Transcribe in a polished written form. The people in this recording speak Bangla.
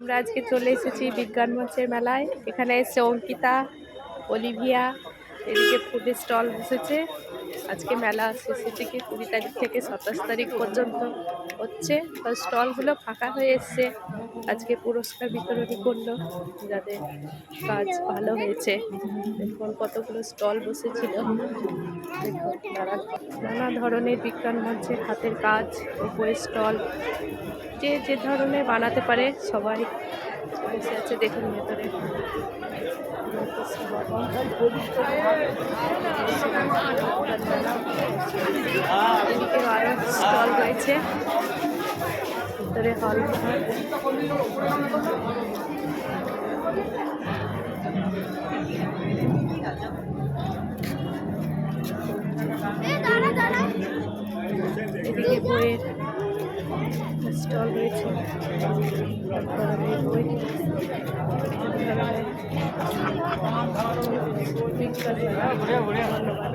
আমরা আজকে চলে এসেছি বিজ্ঞান মঞ্চের মেলায়। এখানে এসছে অঙ্কিতা, অলিভিয়া। এদিকে ফুডের স্টল বসেছে। আজকে মেলা শেষের দিকে 20 তারিখ থেকে 27 তারিখ পর্যন্ত হচ্ছে। স্টলগুলো ফাঁকা হয়ে এসছে। আজকে পুরস্কার বিতরণী করলো যাদের কাজ ভালো হয়েছে। দেখুন কতগুলো স্টল বসেছিল। দেখুন নানা ধরনের বিজ্ঞান মঞ্চের হাতের কাজ, উপরে স্টল, যে যে ধরনের বানাতে পারে সবাই বসে আছে। দেখুন ভেতরে এদিকে আরো স্টল রয়েছে ভেতরে হল। এদিকে বইয়ের স্টল রয়েছে, বই ধন্যবাদ।